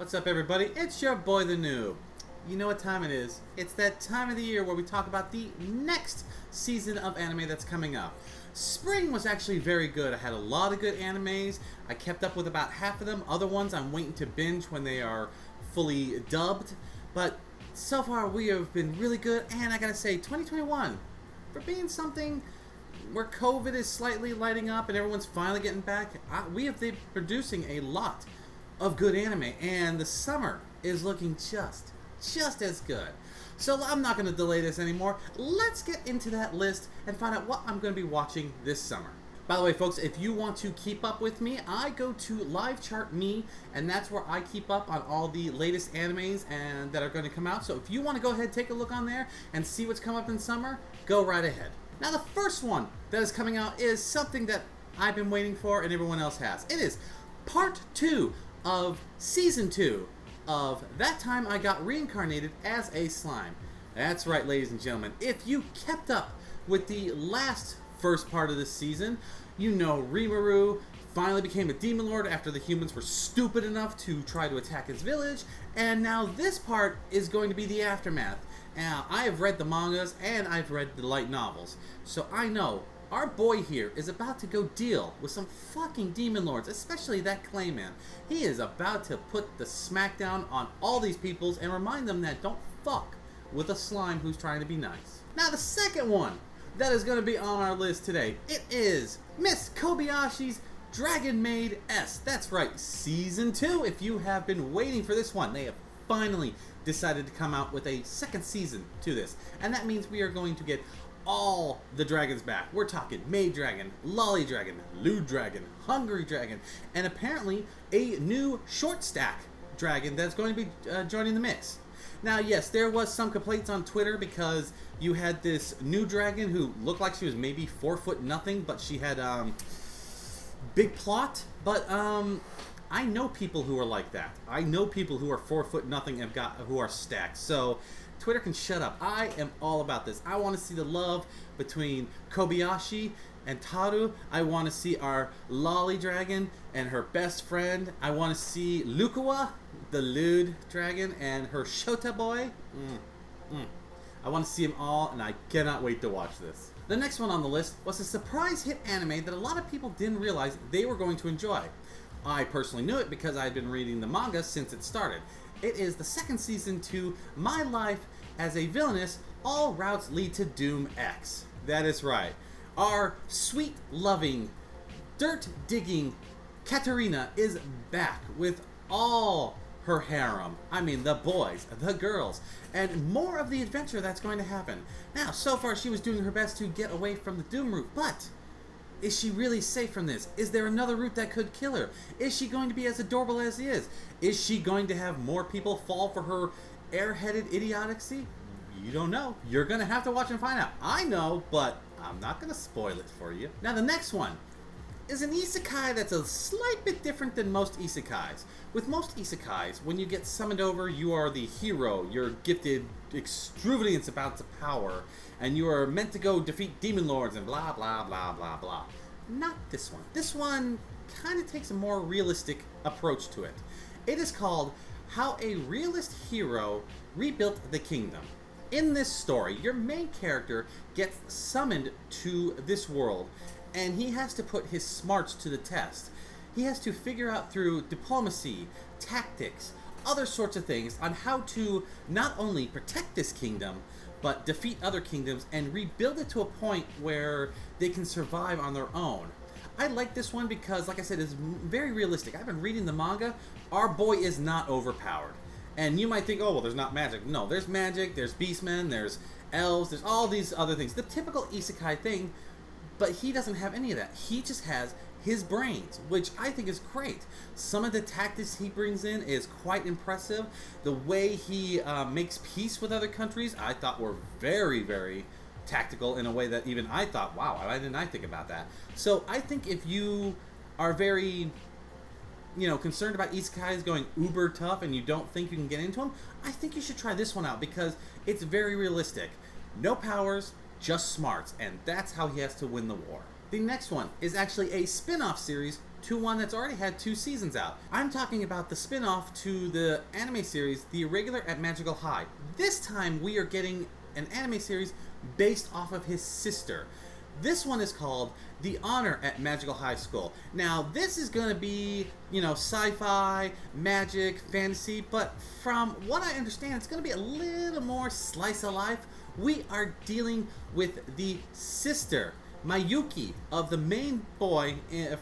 What's up, everybody? It's your boy the Noob. You know what time it is. It's that time of the year where we talk about the next season of anime that's coming up. Spring was actually very good. I had a lot of good animes. I kept up with about half of them. Other ones I'm waiting to binge when they are fully dubbed. But so far we have been really good, and I gotta say 2021, for being something where COVID is slightly lighting up and everyone's finally getting back, we have been producing a lot of good anime, and the summer is looking just as good. So I'm not going to delay this anymore. Let's get into that list and find out what I'm going to be watching this summer. By the way, folks, if you want to keep up with me, I go to LiveChartMe, and that's where I keep up on all the latest animes and that are going to come out. So if you want to go ahead, take a look on there and see what's come up in summer, go right ahead. Now, the first one that is coming out is something that I've been waiting for and everyone else has. It is Part 2 of Season 2 of That Time I Got Reincarnated as a Slime. That's right, ladies and gentlemen. If you kept up with the first part of this season, you know Rimuru finally became a demon lord after the humans were stupid enough to try to attack his village, and now this part is going to be the aftermath. Now, I have read the mangas and I've read the light novels, so I know our boy here is about to go deal with some fucking demon lords, especially that Clayman. He is about to put the smackdown on all these peoples and remind them that don't fuck with a slime who's trying to be nice. Now, the second one that is going to be on our list today, it is Miss Kobayashi's Dragon Maid S. That's right, Season 2. If you have been waiting for this one, they have finally decided to come out with a second season to this. And that means we are going to get all the dragons back. We're talking Maid Dragon, Lolly Dragon, Lewd Dragon, Hungry Dragon, and apparently a new short stack dragon that's going to be joining the mix. Now, yes, there was some complaints on Twitter because you had this new dragon who looked like she was maybe 4 foot nothing, but she had big plot. But I know people who are like that. I know people who are 4 foot nothing and who are stacked. So Twitter can shut up. I am all about this. I want to see the love between Kobayashi and Taru. I want to see our Lolly Dragon and her best friend. I want to see Lukawa, the lewd dragon, and her Shota boy. I want to see them all, and I cannot wait to watch this. The next one on the list was a surprise hit anime that a lot of people didn't realize they were going to enjoy. I personally knew it because I had been reading the manga since it started. It is the second season to My Life as a Villainous, All Routes Lead to Doom X. That is right. Our sweet, loving, dirt-digging Katarina is back with all her harem. I mean, the boys, the girls, and more of the adventure that's going to happen. Now, so far she was doing her best to get away from the Doom route, but is she really safe from this? Is there another route that could kill her? Is she going to be as adorable as he is? Is she going to have more people fall for her airheaded idiocy? You don't know. You're going to have to watch and find out. I know, but I'm not going to spoil it for you. Now, the next one is an isekai that's a slight bit different than most isekais. With most isekais, when you get summoned over, you are the hero. You're gifted extravagance about the power, and you are meant to go defeat demon lords and blah, blah, blah, blah, blah. Not this one. This one kind of takes a more realistic approach to it. It is called How a Realist Hero Rebuilt the Kingdom. In this story, your main character gets summoned to this world, and he has to put his smarts to the test. He has to figure out through diplomacy, tactics, other sorts of things on how to not only protect this kingdom, but defeat other kingdoms and rebuild it to a point where they can survive on their own. I like this one because, like I said, it's very realistic. I've been reading the manga. Our boy is not overpowered. And you might think, oh, well, there's not magic. No, there's magic, there's beastmen, there's elves, there's all these other things. The typical isekai thing, but he doesn't have any of that. He just has his brains, which I think is great. Some of the tactics he brings in is quite impressive. The way he makes peace with other countries, I thought were very, very tactical in a way that even I thought, wow, why didn't I think about that? So I think if you are very, concerned about isekais going uber tough and you don't think you can get into them, I think you should try this one out because it's very realistic. No powers, just smarts, and that's how he has to win the war. The next one is actually a spin-off series to one that's already had 2 seasons out. I'm talking about the spin-off to the anime series, The Irregular at Magical High. This time we are getting an anime series based off of his sister. This one is called The Honor at Magical High School. Now, this is going to be, sci-fi, magic, fantasy, but from what I understand, it's going to be a little more slice of life. We are dealing with the sister, Mayuki, of the main boy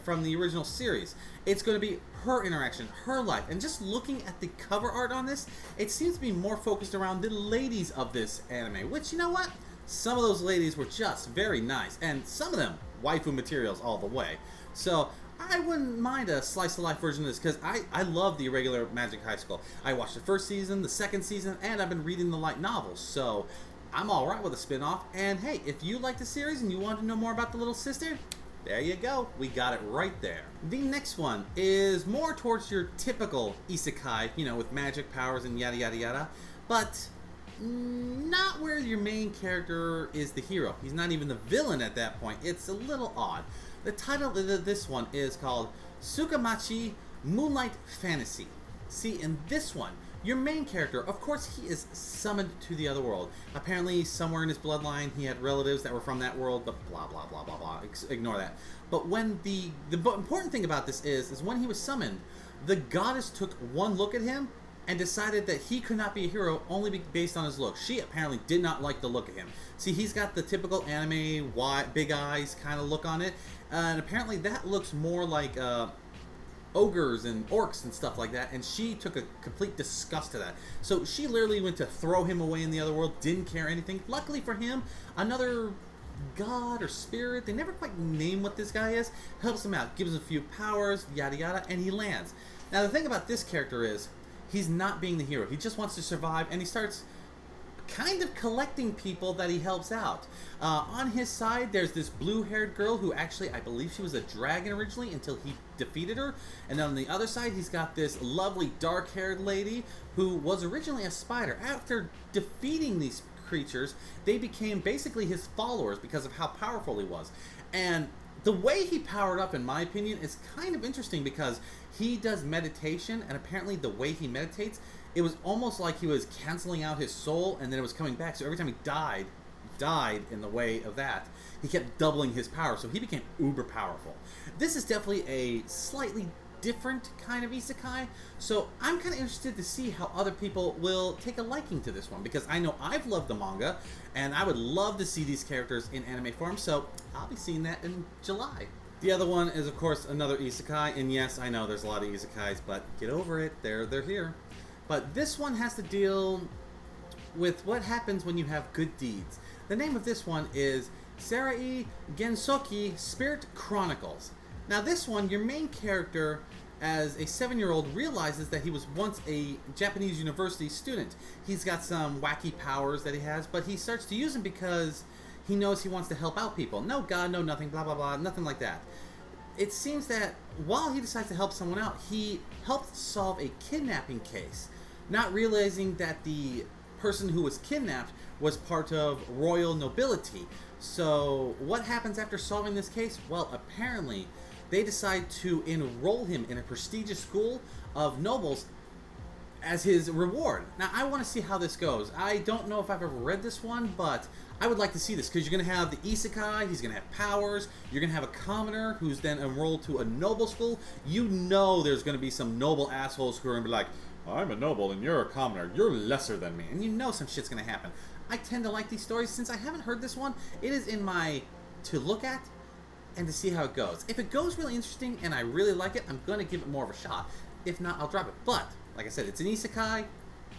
from the original series. It's going to be her interaction, her life, and just looking at the cover art on this, it seems to be more focused around the ladies of this anime, which, you know what? Some of those ladies were just very nice, and some of them waifu materials all the way. So I wouldn't mind a slice of life version of this, because I love The Irregular Magic High School. I watched the first season, the second season, and I've been reading the light novels, so I'm alright with a spin-off. And hey, if you like the series and you want to know more about the little sister, there you go. We got it right there. The next one is more towards your typical isekai, with magic powers and yada yada yada, but not where your main character is the hero. He's not even the villain at that point. It's a little odd. The title of this one is called Sukamachi Moonlight Fantasy. See, in this one, your main character, of course, he is summoned to the other world. Apparently, somewhere in his bloodline, he had relatives that were from that world, but blah, blah, blah, blah, blah. Ignore that. But when the important thing about this is when he was summoned, the goddess took one look at him and decided that he could not be a hero only based on his look. She apparently did not like the look of him. See, he's got the typical anime, big eyes kind of look on it, and apparently that looks more like ogres and orcs and stuff like that, and she took a complete disgust to that. So she literally went to throw him away in the other world, didn't care anything. Luckily for him, another god or spirit, they never quite name what this guy is, helps him out, gives him a few powers, yada yada, and he lands. Now the thing about this character is, he's not being the hero. He just wants to survive, and he starts kind of collecting people that he helps out. On his side, there's this blue-haired girl who actually, I believe she was a dragon originally until he defeated her. And then on the other side, he's got this lovely dark-haired lady who was originally a spider. After defeating these creatures, they became basically his followers because of how powerful he was. And the way he powered up, in my opinion, is kind of interesting because he does meditation, and apparently the way he meditates, it was almost like he was canceling out his soul, and then it was coming back. So every time he died in the way of that, he kept doubling his power, so he became uber powerful. This is definitely a slightly different kind of isekai, so I'm kind of interested to see how other people will take a liking to this one, because I know I've loved the manga, and I would love to see these characters in anime form, so I'll be seeing that in July. The other one is, of course, another isekai, and yes, I know there's a lot of isekais, but get over it, they're here. But this one has to deal with what happens when you have good deeds. The name of this one is Serai Gensoki Spirit Chronicles. Now this one, your main character, as a 7-year-old, realizes that he was once a Japanese university student. He's got some wacky powers that he has, but he starts to use them because he knows he wants to help out people. No God, no nothing, blah, blah, blah, nothing like that. It seems that while he decides to help someone out, he helped solve a kidnapping case, not realizing that the person who was kidnapped was part of royal nobility. So what happens after solving this case? Well, apparently they decide to enroll him in a prestigious school of nobles as his reward. Now, I want to see how this goes. I don't know if I've ever read this one, but I would like to see this, because you're going to have the isekai, he's going to have powers, you're going to have a commoner who's then enrolled to a noble school. You know there's going to be some noble assholes who are going to be like, I'm a noble and you're a commoner, you're lesser than me. And you know some shit's going to happen. I tend to like these stories. Since I haven't heard this one, it is in my to look at and to see how it goes. If it goes really interesting and I really like it, I'm going to give it more of a shot. If not, I'll drop it. But, like I said, it's an isekai,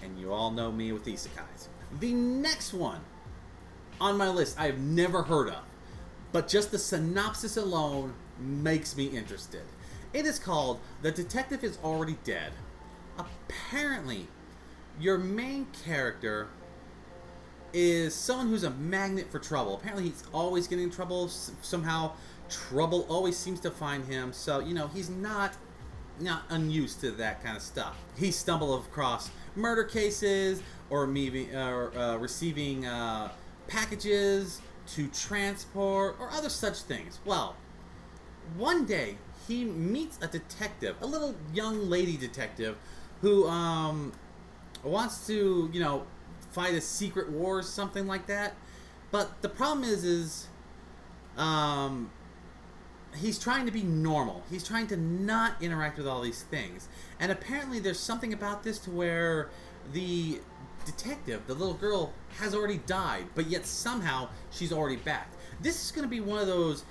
and you all know me with isekais. The next one on my list I've never heard of, but just the synopsis alone makes me interested. It is called The Detective is Already Dead. Apparently, your main character is someone who's a magnet for trouble. Apparently, he's always getting in trouble. Somehow, trouble always seems to find him. So, you know, he's not unused to that kind of stuff. He stumbled across murder cases or maybe receiving packages to transport or other such things. Well, one day he meets a detective, a little young lady detective, who wants to, you know, fight a secret war or something like that. But the problem is he's trying to be normal. He's trying to not interact with all these things. And apparently there's something about this to where the detective, the little girl, has already died, but yet somehow she's already back. This is going to be one of those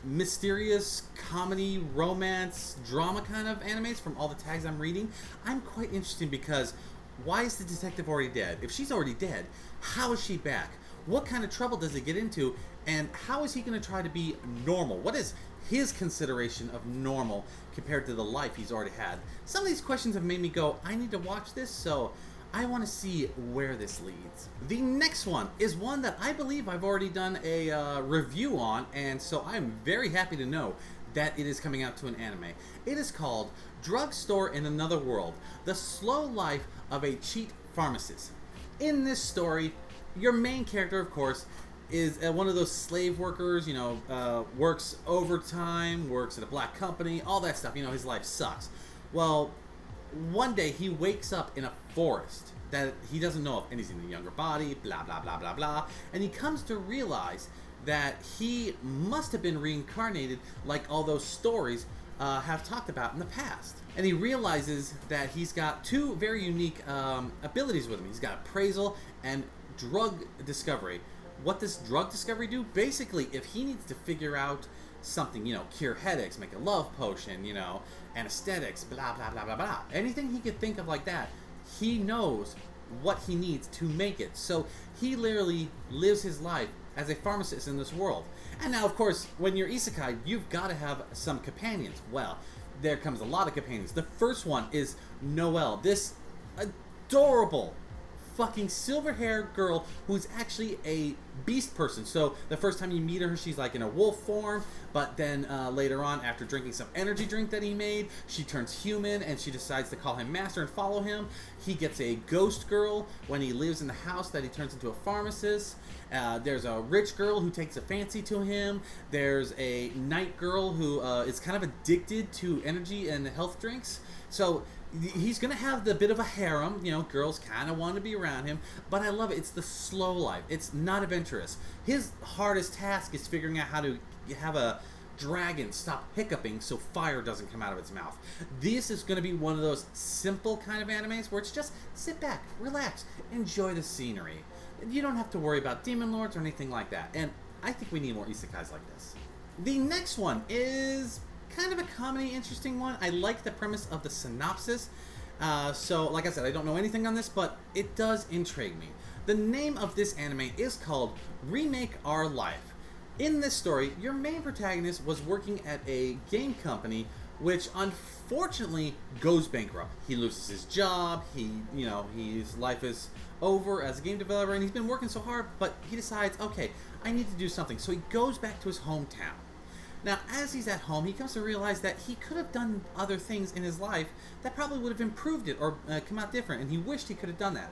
mysterious comedy, romance, drama kind of animes from all the tags I'm reading. I'm quite interested because why is the detective already dead? If she's already dead, how is she back? What kind of trouble does it get into? And how is he going to try to be normal? What is his consideration of normal compared to the life he's already had? Some of these questions have made me go, I need to watch this, so I want to see where this leads. The next one is one that I believe I've already done a review on, and so I'm very happy to know that it is coming out to an anime. It is called Drugstore in Another World, the slow life of a cheat pharmacist. In this story, your main character, of course, is one of those slave workers, you know, works overtime, works at a black company, all that stuff. You know, his life sucks. Well, one day he wakes up in a forest that he doesn't know of, and he's in a younger body, blah, blah, blah, blah, blah. And he comes to realize that he must have been reincarnated like all those stories have talked about in the past. And he realizes that he's got two very unique abilities with him. He's got appraisal and drug discovery. What does drug discovery do? Basically, if he needs to figure out something, you know, cure headaches, make a love potion, you know, anesthetics, blah, blah, blah, blah, blah. Anything he could think of like that, he knows what he needs to make it. So he literally lives his life as a pharmacist in this world. And now, of course, when you're isekai, you've got to have some companions. Well, there comes a lot of companions. The first one is Noelle, this adorable fucking silver-haired girl who's actually a beast person. So the first time you meet her, she's like in a wolf form, but then later on, after drinking some energy drink that he made, she turns human and she decides to call him master and follow him. He gets a ghost girl when he lives in the house that he turns into a pharmacist. There's a rich girl who takes a fancy to him. There's a night girl who is kind of addicted to energy and health drinks. So he's going to have the bit of a harem, you know, girls kind of want to be around him, but I love it. It's the slow life. It's not adventurous. His hardest task is figuring out how to have a dragon stop hiccuping so fire doesn't come out of its mouth. This is going to be one of those simple kind of animes where it's just sit back, relax, enjoy the scenery. You don't have to worry about demon lords or anything like that, and I think we need more isekais like this. The next one is kind of a comedy, interesting one. I like the premise of the synopsis. So, like I said, I don't know anything on this, but it does intrigue me. The name of this anime is called Remake Our Life. In this story, your main protagonist was working at a game company which unfortunately goes bankrupt. He loses his job, his life is over as a game developer, and he's been working so hard, but he decides, okay, I need to do something. So he goes back to his hometown. Now, as he's at home, he comes to realize that he could have done other things in his life that probably would have improved it or come out different, and he wished he could have done that.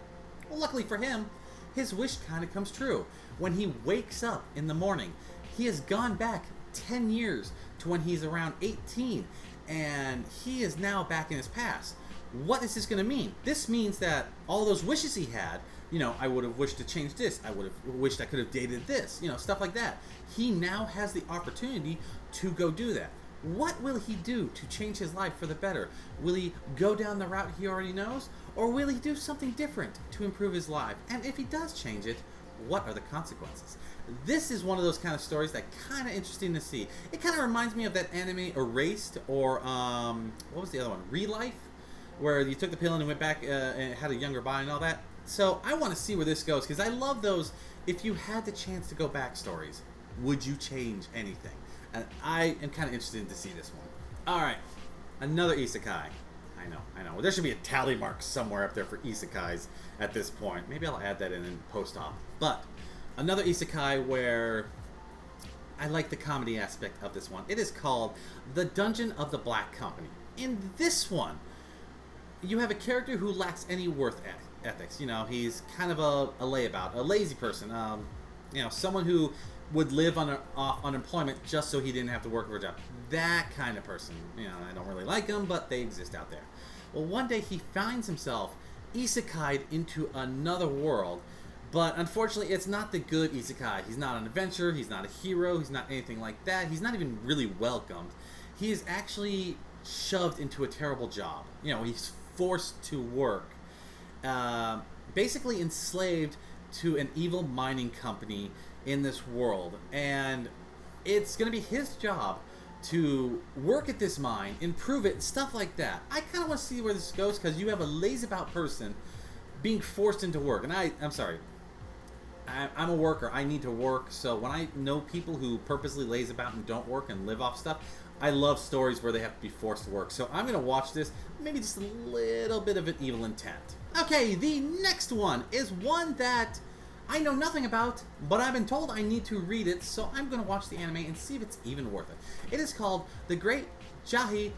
Well, luckily for him, his wish kind of comes true. When he wakes up in the morning, he has gone back 10 years to when he's around 18, and he is now back in his past. What is this going to mean? This means that all those wishes he had, you know, I would have wished to change this, I would have wished I could have dated this, you know, stuff like that. He now has the opportunity to go do that. What will he do to change his life for the better? Will he go down the route he already knows, or will he do something different to improve his life? And if he does change it, what are the consequences? This is one of those kind of stories that kind of interesting to see. It kind of reminds me of that anime Erased, or what was the other one? Relife, where you took the pill and you went back and had a younger body and all that. So I want to see where this goes, because I love those, if you had the chance to go back stories, would you change anything? And I am kind of interested to see this one. Alright, another isekai. I know. Well, there should be a tally mark somewhere up there for isekais at this point. Maybe I'll add that in post-op. But another isekai where I like the comedy aspect of this one. It is called The Dungeon of the Black Company. In this one, you have a character who lacks any worth ethics. You know, he's kind of a layabout, a lazy person. You know, someone who would live off unemployment just so he didn't have to work for a job. That kind of person. You know, I don't really like them, but they exist out there. Well, one day he finds himself isekai'd into another world, but unfortunately it's not the good isekai. He's not an adventurer, he's not a hero, he's not anything like that. He's not even really welcomed. He is actually shoved into a terrible job. You know, he's forced to work. Basically enslaved to an evil mining company in this world, and it's going to be his job to work at this mine, improve it, stuff like that. I kind of want to see where this goes, because you have a lazy-about person being forced into work, and I'm sorry, I'm a worker. I need to work, so when I know people who purposely laze about and don't work and live off stuff, I love stories where they have to be forced to work. So I'm going to watch this, maybe just a little bit of an evil intent. Okay, the next one is one that I know nothing about, but I've been told I need to read it, so I'm going to watch the anime and see if it's even worth it. It is called The Great Jahi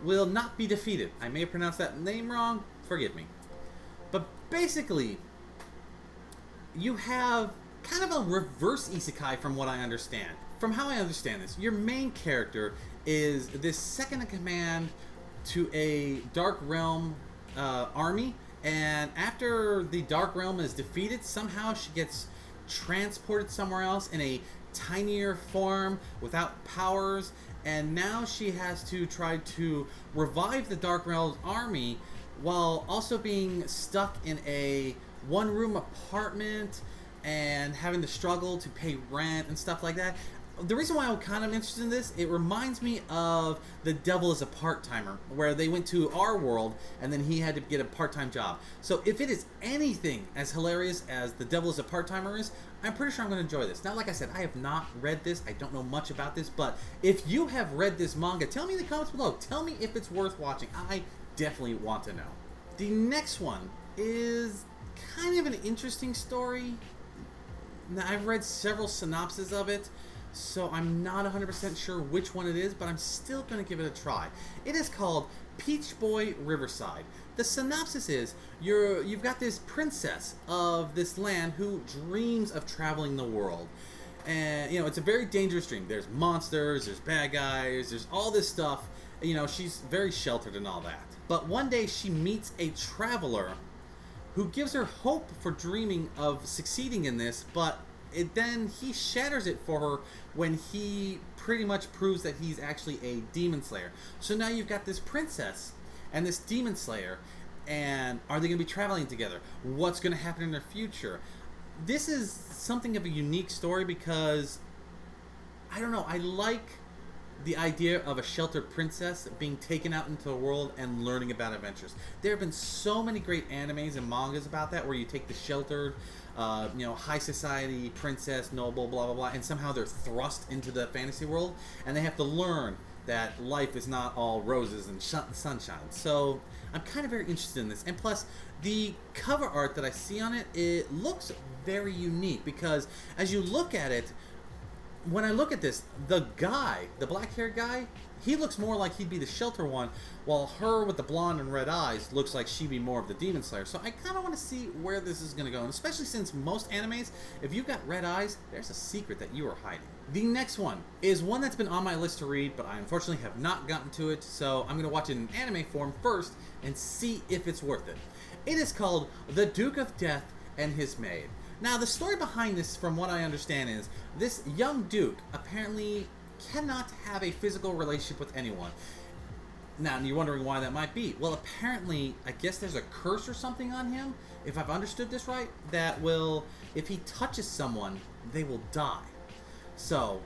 Will Not Be Defeated. I may have pronounced that name wrong, forgive me. But basically, you have kind of a reverse isekai from what I understand. From how I understand this, your main character is this second in command to a Dark Realm army, and after the Dark Realm is defeated, somehow she gets transported somewhere else in a tinier form without powers, and now she has to try to revive the Dark Realm army while also being stuck in a one-room apartment and having to struggle to pay rent and stuff like that. The reason why I'm kind of interested in this, it reminds me of The Devil is a Part-Timer, where they went to our world and then he had to get a part-time job. So if it is anything as hilarious as The Devil is a Part-Timer is, I'm pretty sure I'm going to enjoy this. Now, like I said, I have not read this. I don't know much about this, but if you have read this manga, tell me in the comments below. Tell me if it's worth watching. I definitely want to know. The next one is kind of an interesting story. Now, I've read several synopses of it, so I'm not 100% sure which one it is, but I'm still going to give it a try. It is called Peach Boy Riverside. The synopsis is, you've got this princess of this land who dreams of traveling the world. And, you know, it's a very dangerous dream. There's monsters, there's bad guys, there's all this stuff. You know, she's very sheltered and all that. But one day she meets a traveler who gives her hope for dreaming of succeeding in this, but then he shatters it for her when he pretty much proves that he's actually a demon slayer. So now you've got this princess and this demon slayer, and are they going to be traveling together? What's going to happen in their future? This is something of a unique story because, I don't know, I like the idea of a sheltered princess being taken out into the world and learning about adventures. There have been so many great animes and mangas about that, where you take the sheltered, you know, high society princess, noble, blah, blah, blah, and somehow they're thrust into the fantasy world, and they have to learn that life is not all roses and sunshine. So I'm kind of very interested in this. And plus, the cover art that I see on it, it looks very unique, because as you look at it, when I look at this, the guy, the black-haired guy, he looks more like he'd be the shelter one, while her with the blonde and red eyes looks like she'd be more of the demon slayer. So I kind of want to see where this is going to go, and especially since most animes, if you've got red eyes, there's a secret that you are hiding. The next one is one that's been on my list to read, but I unfortunately have not gotten to it, so I'm going to watch it in anime form first and see if it's worth it. It is called The Duke of Death and His Maid. Now, the story behind this, from what I understand, is this young duke apparently cannot have a physical relationship with anyone. Now, you're wondering why that might be. Well, apparently, I guess there's a curse or something on him, if I've understood this right, that will, if he touches someone, they will die. So,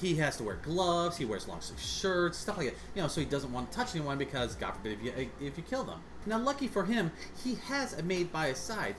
he has to wear gloves, he wears long-sleeve shirts, stuff like that. You know, so he doesn't want to touch anyone because, God forbid, if you kill them. Now, lucky for him, he has a maid by his side.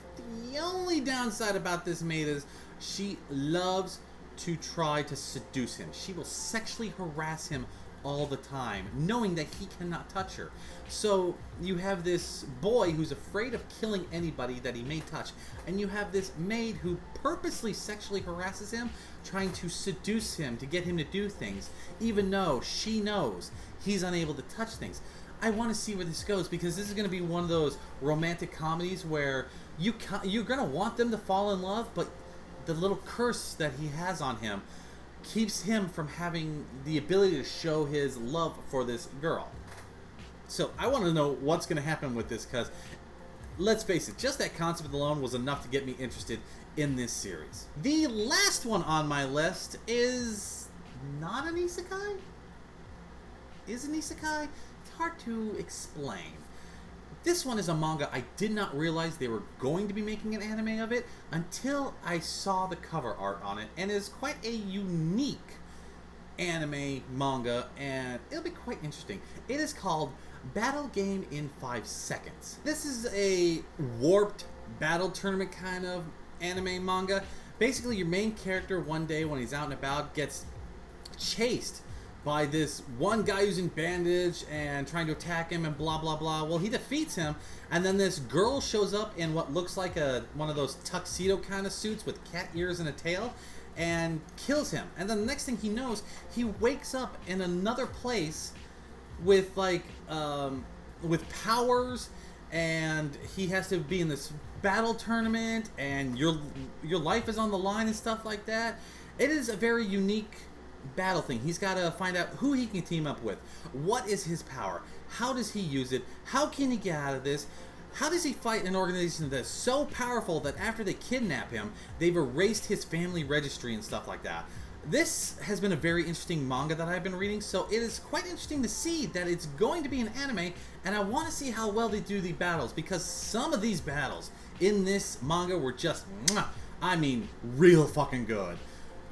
The only downside about this maid is she loves to try to seduce him. She will sexually harass him all the time, knowing that he cannot touch her. So you have this boy who's afraid of killing anybody that he may touch, and you have this maid who purposely sexually harasses him, trying to seduce him to get him to do things, even though she knows he's unable to touch things. I want to see where this goes, because this is going to be one of those romantic comedies where you're going to want them to fall in love, but the little curse that he has on him keeps him from having the ability to show his love for this girl. So I want to know what's going to happen with this, because let's face it, just that concept alone was enough to get me interested in this series. The last one on my list is not an isekai? Is an isekai? It's hard to explain. This one is a manga I did not realize they were going to be making an anime of it until I saw the cover art on it, and it is quite a unique anime manga, and it'll be quite interesting. It is called Battle Game in 5 Seconds. This is a warped battle tournament kind of anime manga. Basically, your main character one day when he's out and about gets chased by this one guy using bandage and trying to attack him and blah blah blah. Well, he defeats him, and then this girl shows up in what looks like one of those tuxedo kind of suits with cat ears and a tail, and kills him. And then the next thing he knows, he wakes up in another place with with powers, and he has to be in this battle tournament, and your life is on the line and stuff like that. It is a very unique battle thing. He's got to find out who he can team up with. What is his power? How does he use it? How can he get out of this? How does he fight an organization that's so powerful that after they kidnap him, they've erased his family registry and stuff like that? This has been a very interesting manga that I've been reading, so it is quite interesting to see that it's going to be an anime, and I want to see how well they do the battles, because some of these battles in this manga were just, I mean, real fucking good.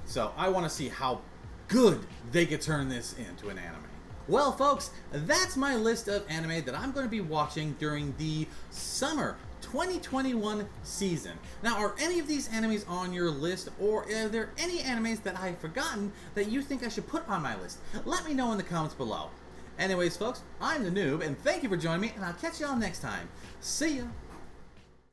So I want to see how good they could turn this into an anime. Well, folks, that's my list of anime that I'm going to be watching during the summer 2021 season. Now, are any of these animes on your list, or are there any animes that I've forgotten that you think I should put on my list? Let me know in the comments below. Anyways, folks, I'm the Noob, and thank you for joining me, and I'll catch you all next time. See ya!